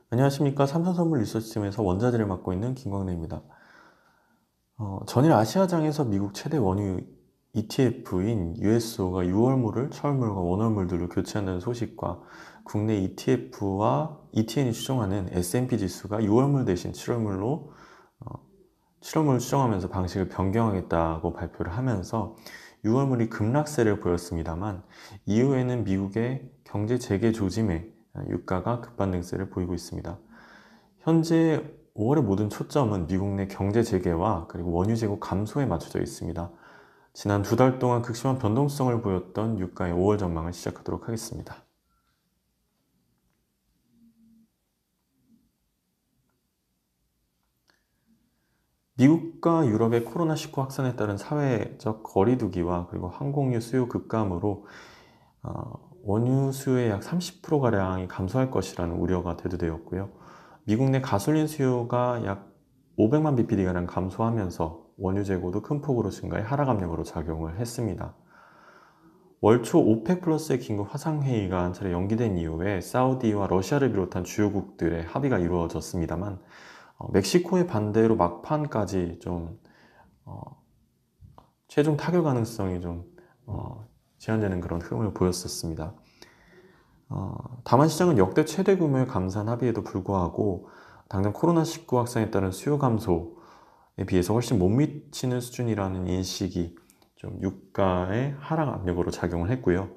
안녕하십니까. 삼성선물 리서치팀에서 원자재를 맡고 있는 김광래입니다. 전일 아시아장에서 미국 최대 원유 ETF인 USO가 6월물을 철물과 원월물들로 교체한다는 소식과 국내 ETF와 ETN이 추정하는 S&P 지수가 6월물 대신 7월물을 추정하면서 방식을 변경하겠다고 발표를 하면서 6월물이 급락세를 보였습니다만 이후에는 미국의 경제 재개 조짐에 유가가 급반등세를 보이고 있습니다. 현재 5월의 모든 초점은 미국 내 경제 재개와 그리고 원유 재고 감소에 맞춰져 있습니다. 지난 두 달 동안 극심한 변동성을 보였던 유가의 5월 전망을 시작하도록 하겠습니다. 미국과 유럽의 코로나19 확산에 따른 사회적 거리두기와 그리고 항공유 수요 급감으로 원유 수요의 약 30%가량이 감소할 것이라는 우려가 대두되었고요. 미국 내 가솔린 수요가 약 500만 bpd가량 감소하면서 원유 재고도 큰 폭으로 증가해 하락 압력으로 작용을 했습니다. 월초 오펙 플러스의 긴급 화상회의가 한 차례 연기된 이후에 사우디와 러시아를 비롯한 주요국들의 합의가 이루어졌습니다만 멕시코의 반대로 막판까지 좀 최종 타결 가능성이 좀 제한되는 그런 흐름을 보였었습니다. 다만 시장은 역대 최대 규모의 감산 합의에도 불구하고 당장 코로나19 확산에 따른 수요 감소에 비해서 훨씬 못 미치는 수준이라는 인식이 좀 유가의 하락 압력으로 작용을 했고요.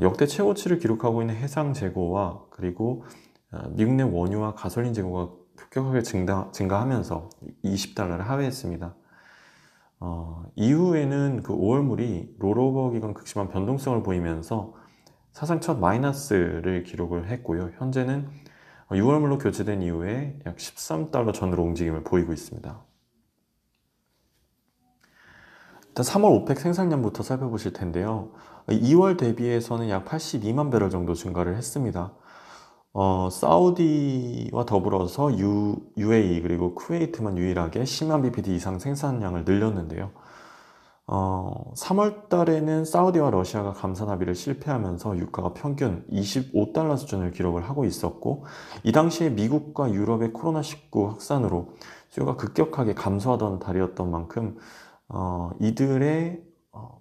역대 최고치를 기록하고 있는 해상 재고와 그리고 미국 내 원유와 가솔린 재고가 급격하게 증가하면서 $20를 하회했습니다. 이후에는 그 5월물이 롤오버 기간 극심한 변동성을 보이면서 사상 첫 마이너스를 기록을 했고요. 현재는 6월물로 교체된 이후에 약 $13 전으로 움직임을 보이고 있습니다. 일단 3월 오펙 생산량부터 살펴보실 텐데요. 2월 대비해서는 약 82만 배럴 정도 증가를 했습니다. 사우디와 더불어서 UAE 그리고 쿠웨이트만 유일하게 10만 bpd 이상 생산량을 늘렸는데요. 3월 달에는 사우디와 러시아가 감산 합의를 실패하면서 유가가 평균 $25 수준을 기록을 하고 있었고, 이 당시에 미국과 유럽의 코로나19 확산으로 수요가 급격하게 감소하던 달이었던 만큼 이들의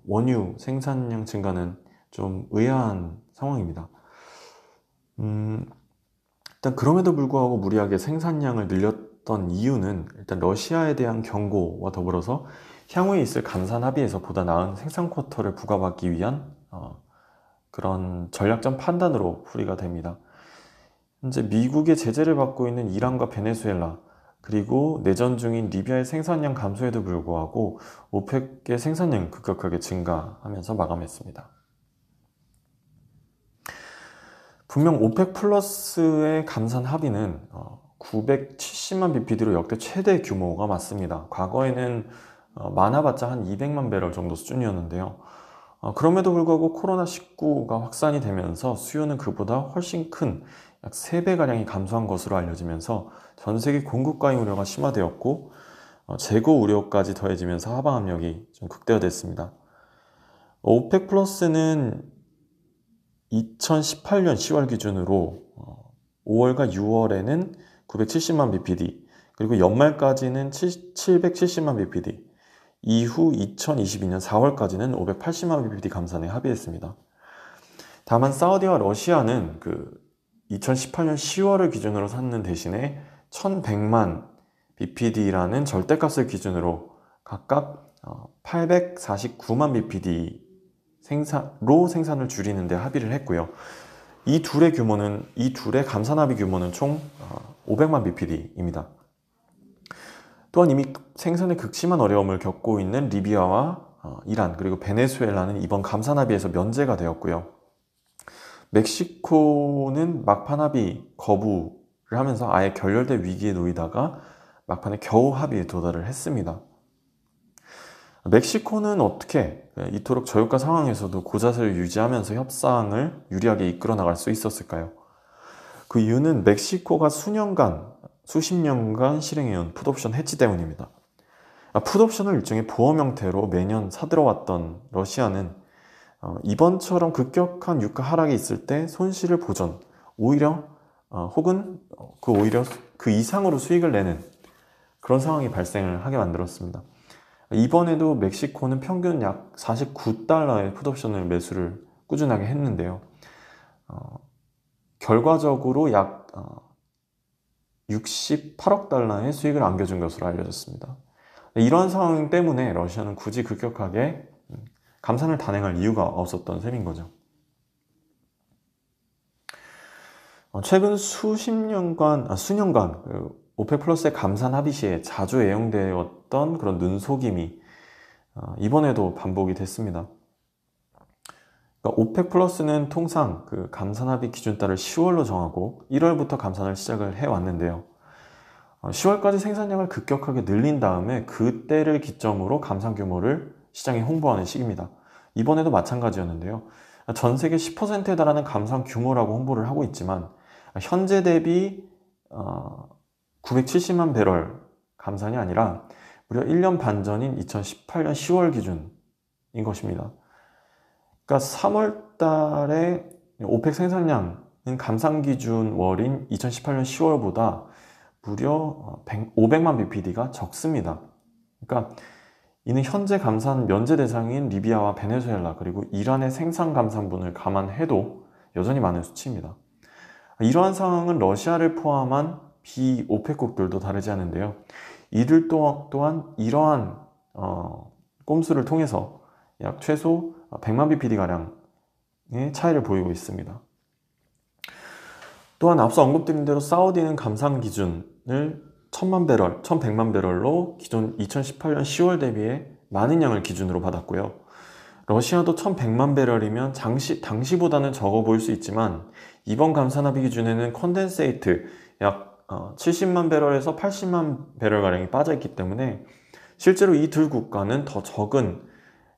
원유 생산량 증가는 좀 의아한 상황입니다. 일단 그럼에도 불구하고 무리하게 생산량을 늘렸던 이유는 일단 러시아에 대한 경고와 더불어서 향후에 있을 감산 합의에서 보다 나은 생산 쿼터를 부과받기 위한 그런 전략적 판단으로 풀이가 됩니다. 현재 미국의 제재를 받고 있는 이란과 베네수엘라 그리고 내전 중인 리비아의 생산량 감소에도 불구하고 오펙의 생산량이 급격하게 증가하면서 마감했습니다. 분명 오펙 플러스의 감산 합의는 970만 bpd로 역대 최대 규모가 맞습니다. 과거에는 많아봤자 한 200만 배럴 정도 수준이었는데요. 그럼에도 불구하고 코로나19가 확산이 되면서 수요는 그보다 훨씬 큰 약 3배가량이 감소한 것으로 알려지면서 전 세계 공급 과잉 우려가 심화되었고 재고 우려까지 더해지면서 하방 압력이 좀 극대화됐습니다. 오펙 플러스는 2018년 10월 기준으로 5월과 6월에는 970만 bpd 그리고 연말까지는 770만 bpd 이후 2022년 4월까지는 580만 bpd 감산에 합의했습니다. 다만 사우디와 러시아는 2018년 10월을 기준으로 삼는 대신에 1100만 bpd라는 절대값을 기준으로 각각 849만 bpd 생산을 줄이는 데 합의를 했고요. 이 둘의 감산 합의 규모는 총 500만 bpd입니다. 또한 이미 생산에 극심한 어려움을 겪고 있는 리비아와 이란 그리고 베네수엘라는 이번 감산 합의에서 면제가 되었고요. 멕시코는 막판 합의 거부를 하면서 아예 결렬된 위기에 놓이다가 막판에 겨우 합의에 도달을 했습니다. 멕시코는 어떻게 이토록 저유가 상황에서도 고자세를 유지하면서 협상을 유리하게 이끌어 나갈 수 있었을까요? 그 이유는 멕시코가 수십 년간 실행해온 풋옵션 해지 때문입니다. 풋옵션을 일종의 보험 형태로 매년 사들어왔던 러시아는 이번처럼 급격한 유가 하락이 있을 때 손실을 보전, 오히려 혹은 오히려 그 이상으로 수익을 내는 그런 상황이 발생을 하게 만들었습니다. 이번에도 멕시코는 평균 약 49달러의 풋옵션을 매수를 꾸준하게 했는데요. 결과적으로 약 68억 달러의 수익을 안겨준 것으로 알려졌습니다. 이러한 상황 때문에 러시아는 굳이 급격하게 감산을 단행할 이유가 없었던 셈인 거죠. 최근 수년간 오펙 플러스의 감산 합의 시에 자주 애용되었던 그런 눈속임이 이번에도 반복이 됐습니다. 그러니까 오펙 플러스는 통상 그 감산 합의 기준달을 10월로 정하고 1월부터 감산을 시작을 해왔는데요. 10월까지 생산량을 급격하게 늘린 다음에 그때를 기점으로 감산 규모를 시장에 홍보하는 시기입니다. 이번에도 마찬가지였는데요. 전 세계 10%에 달하는 감산 규모라고 홍보를 하고 있지만 현재 대비 970만 배럴 감산이 아니라 무려 1년 반 전인 2018년 10월 기준인 것입니다. 그러니까 3월 달에 오펙 생산량은 감산 기준 월인 2018년 10월보다 무려 500만 bpd가 적습니다. 그러니까 이는 현재 감산 면제 대상인 리비아와 베네수엘라 그리고 이란의 생산 감산분을 감안해도 여전히 많은 수치입니다. 이러한 상황은 러시아를 포함한 비오펙국들도 다르지 않은데요. 이들 또한 이러한 꼼수를 통해서 약 최소 100만 bpd가량의 차이를 보이고 있습니다. 또한 앞서 언급드린 대로 사우디는 감산 기준을 1100만 배럴로 기존 2018년 10월 대비해 많은 양을 기준으로 받았고요. 러시아도 1100만 배럴이면 당시보다는 적어 보일 수 있지만 이번 감산 합의 기준에는 컨덴세이트 약 70만 배럴에서 80만 배럴가량이 빠져있기 때문에 실제로 이 두 국가는 더 적은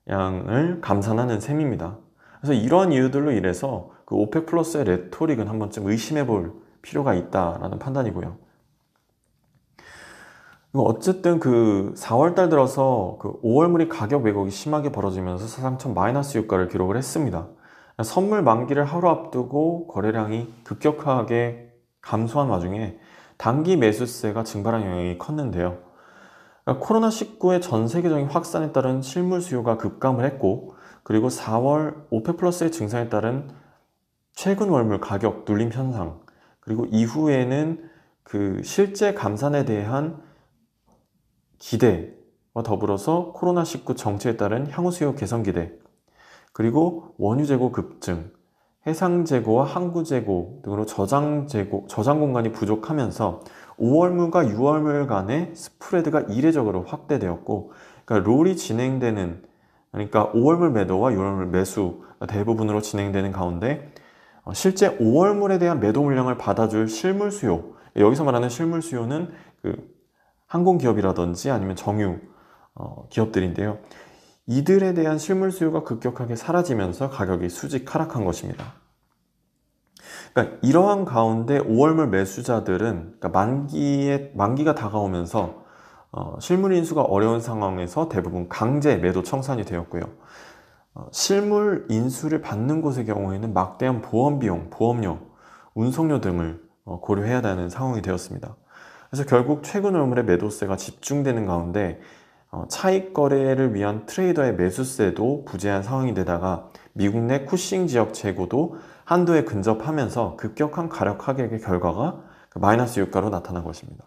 양을 감산하는 셈입니다. 그래서 이러한 이유들로 인해서 그 오펙 플러스의 레토릭은 한 번쯤 의심해 볼 필요가 있다라는 판단이고요. 어쨌든 그 4월달 들어서 그 5월물이 가격 왜곡이 심하게 벌어지면서 사상 첫 마이너스 유가를 기록을 했습니다. 선물 만기를 하루 앞두고 거래량이 급격하게 감소한 와중에 단기 매수세가 증발한 영향이 컸는데요. 코로나19의 전 세계적인 확산에 따른 실물 수요가 급감을 했고, 그리고 4월 오펙 플러스의 증산에 따른 최근 월물 가격 눌림 현상, 그리고 이후에는 그 실제 감산에 대한 기대와 더불어서 코로나19 정치에 따른 향후 수요 개선 기대, 그리고 원유 재고 급증, 해상 재고와 항구 재고 등으로 저장 공간이 부족하면서 5월물과 6월물 간의 스프레드가 이례적으로 확대되었고, 그러니까 롤이 진행되는, 그러니까 5월물 매도와 6월물 매수가 대부분으로 진행되는 가운데 실제 5월물에 대한 매도 물량을 받아줄 실물 수요, 여기서 말하는 실물 수요는 그 항공기업이라든지 아니면 정유 기업들인데요. 이들에 대한 실물 수요가 급격하게 사라지면서 가격이 수직 하락한 것입니다. 그러니까 이러한 가운데 5월물 매수자들은 그러니까 만기가 다가오면서 실물 인수가 어려운 상황에서 대부분 강제 매도 청산이 되었고요. 실물 인수를 받는 곳의 경우에는 막대한 보험 비용, 보험료, 운송료 등을 고려해야 하는 상황이 되었습니다. 그래서 결국 최근 월물의 매도세가 집중되는 가운데 차익 거래를 위한 트레이더의 매수세도 부재한 상황이 되다가 미국 내 쿠싱 지역 재고도 한도에 근접하면서 급격한 가격 하락의 결과가 마이너스 유가로 나타난 것입니다.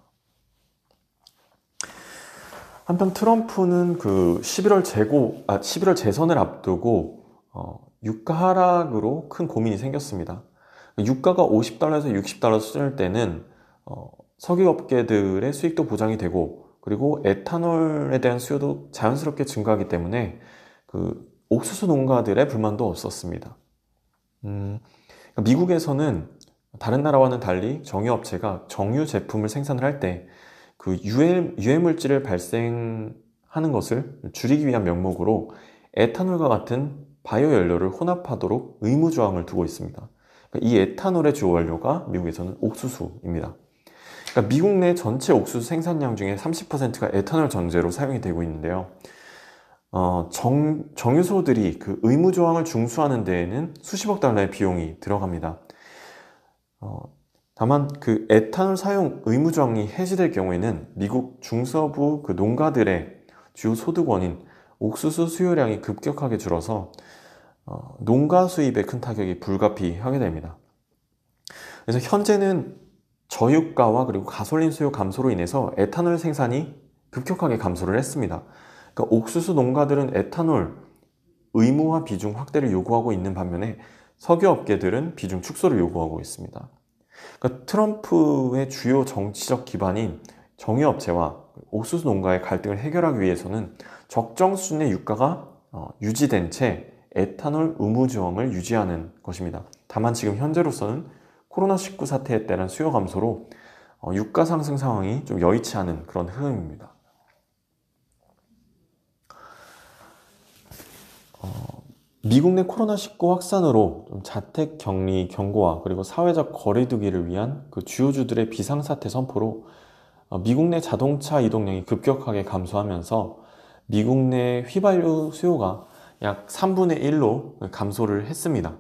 한편 트럼프는 그 11월 재선을 앞두고 유가 하락으로 큰 고민이 생겼습니다. 유가가 50달러에서 60달러 수준일 때는 석유업계들의 수익도 보장이 되고, 그리고 에탄올에 대한 수요도 자연스럽게 증가하기 때문에 그 옥수수 농가들의 불만도 없었습니다. 미국에서는 다른 나라와는 달리 정유업체가 정유 제품을 생산을 할 때 그 유해 물질을 발생하는 것을 줄이기 위한 명목으로 에탄올과 같은 바이오 연료를 혼합하도록 의무 조항을 두고 있습니다. 이 에탄올의 주 원료가 미국에서는 옥수수입니다. 그러니까 미국 내 전체 옥수수 생산량 중에 30%가 에탄올 전제로 사용이 되고 있는데요. 정유소들이 그 의무 조항을 준수하는 데에는 수십억 달러의 비용이 들어갑니다. 다만 그 에탄올 사용 의무 조항이 해지될 경우에는 미국 중서부 그 농가들의 주요 소득원인 옥수수 수요량이 급격하게 줄어서 농가 수입에 큰 타격이 불가피하게 됩니다. 그래서 현재는 저유가와 그리고 가솔린 수요 감소로 인해서 에탄올 생산이 급격하게 감소를 했습니다. 그러니까 옥수수 농가들은 에탄올 의무화 비중 확대를 요구하고 있는 반면에 석유 업계들은 비중 축소를 요구하고 있습니다. 그러니까 트럼프의 주요 정치적 기반인 정유업체와 옥수수 농가의 갈등을 해결하기 위해서는 적정 수준의 유가가 유지된 채 에탄올 의무 조항을 유지하는 것입니다. 다만 지금 현재로서는 코로나19 사태에 따른 수요 감소로 유가 상승 상황이 좀 여의치 않은 그런 흐름입니다. 미국 내 코로나19 확산으로 좀 자택 격리 경고와 그리고 사회적 거리두기를 위한 그 주요주들의 비상사태 선포로 미국 내 자동차 이동량이 급격하게 감소하면서 미국 내 휘발유 수요가 약 3분의 1로 감소를 했습니다.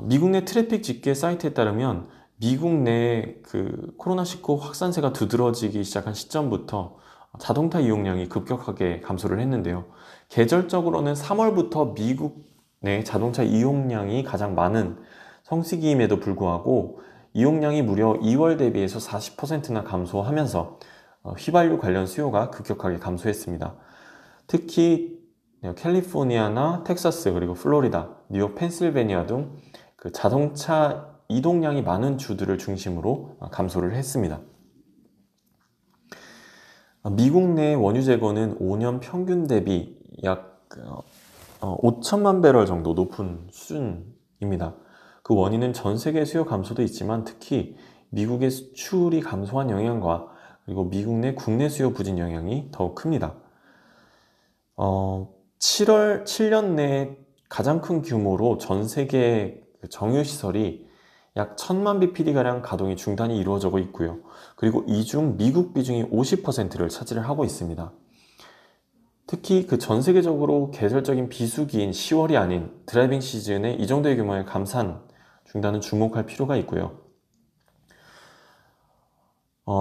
미국 내 트래픽 집계 사이트에 따르면 미국 내 그 코로나19 확산세가 두드러지기 시작한 시점부터 자동차 이용량이 급격하게 감소를 했는데요. 계절적으로는 3월부터 미국 내 자동차 이용량이 가장 많은 성수기임에도 불구하고 이용량이 무려 2월 대비해서 40%나 감소하면서 휘발유 관련 수요가 급격하게 감소했습니다. 특히 캘리포니아나 텍사스 그리고 플로리다, 뉴욕, 펜실베니아 등 그 자동차 이동량이 많은 주들을 중심으로 감소를 했습니다. 미국 내 원유 재고는 5년 평균 대비 약 5천만 배럴 정도 높은 수준입니다. 그 원인은 전 세계 수요 감소도 있지만 특히 미국의 수출이 감소한 영향과 그리고 미국 내 국내 수요 부진 영향이 더욱 큽니다. 7년 내 가장 큰 규모로 전 세계 정유시설이 약 1000만 bpd가량 가동이 중단이 이루어지고 있고요. 그리고 이 중 미국 비중이 50%를 차지를 하고 있습니다. 특히 그 전 세계적으로 계절적인 비수기인 10월이 아닌 드라이빙 시즌에 이 정도의 규모의 감산 중단은 주목할 필요가 있고요.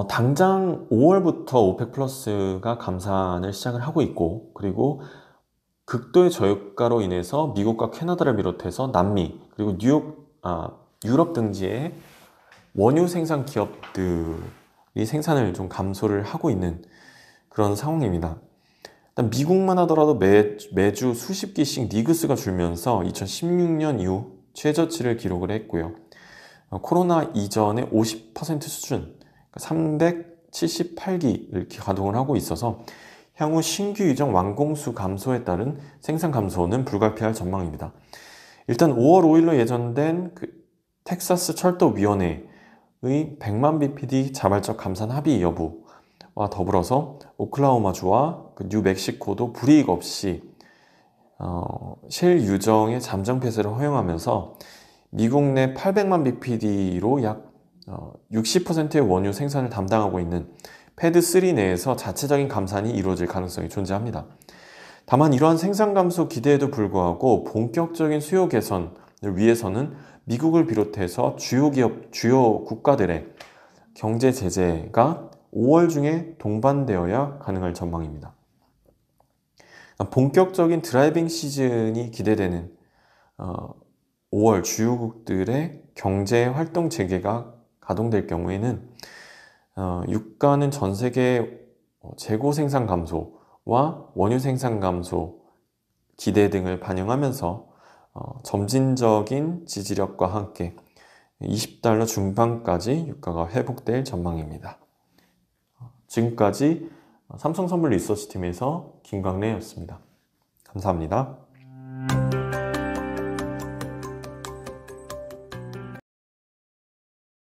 당장 5월부터 오펙 플러스가 감산을 시작을 하고 있고 그리고 극도의 저유가로 인해서 미국과 캐나다를 비롯해서 남미 그리고 유럽 등지의 원유 생산 기업들이 생산을 좀 감소를 하고 있는 그런 상황입니다. 일단 미국만 하더라도 매주 수십 기씩 니그스가 줄면서 2016년 이후 최저치를 기록을 했고요. 코로나 이전의 50% 수준, 378기를 가동을 하고 있어서 향후 신규 유정 완공수 감소에 따른 생산 감소는 불가피할 전망입니다. 일단 5월 5일로 예정된 그 텍사스 철도위원회의 100만 bpd 자발적 감산 합의 여부와 더불어서 오클라호마주와 그 뉴멕시코도 불이익 없이 실 유정의 잠정 폐쇄를 허용하면서 미국 내 800만 bpd로 약 60%의 원유 생산을 담당하고 있는 패드3 내에서 자체적인 감산이 이루어질 가능성이 존재합니다. 다만 이러한 생산 감소 기대에도 불구하고 본격적인 수요 개선을 위해서는 미국을 비롯해서 주요 국가들의 경제 제재가 5월 중에 동반되어야 가능할 전망입니다. 본격적인 드라이빙 시즌이 기대되는 5월 주요국들의 경제 활동 재개가 가동될 경우에는 유가는 전 세계 재고 생산 감소와 원유 생산 감소 기대 등을 반영하면서 점진적인 지지력과 함께 $20 중반까지 유가가 회복될 전망입니다. 지금까지 삼성선물 리서치팀에서 김광래였습니다. 감사합니다.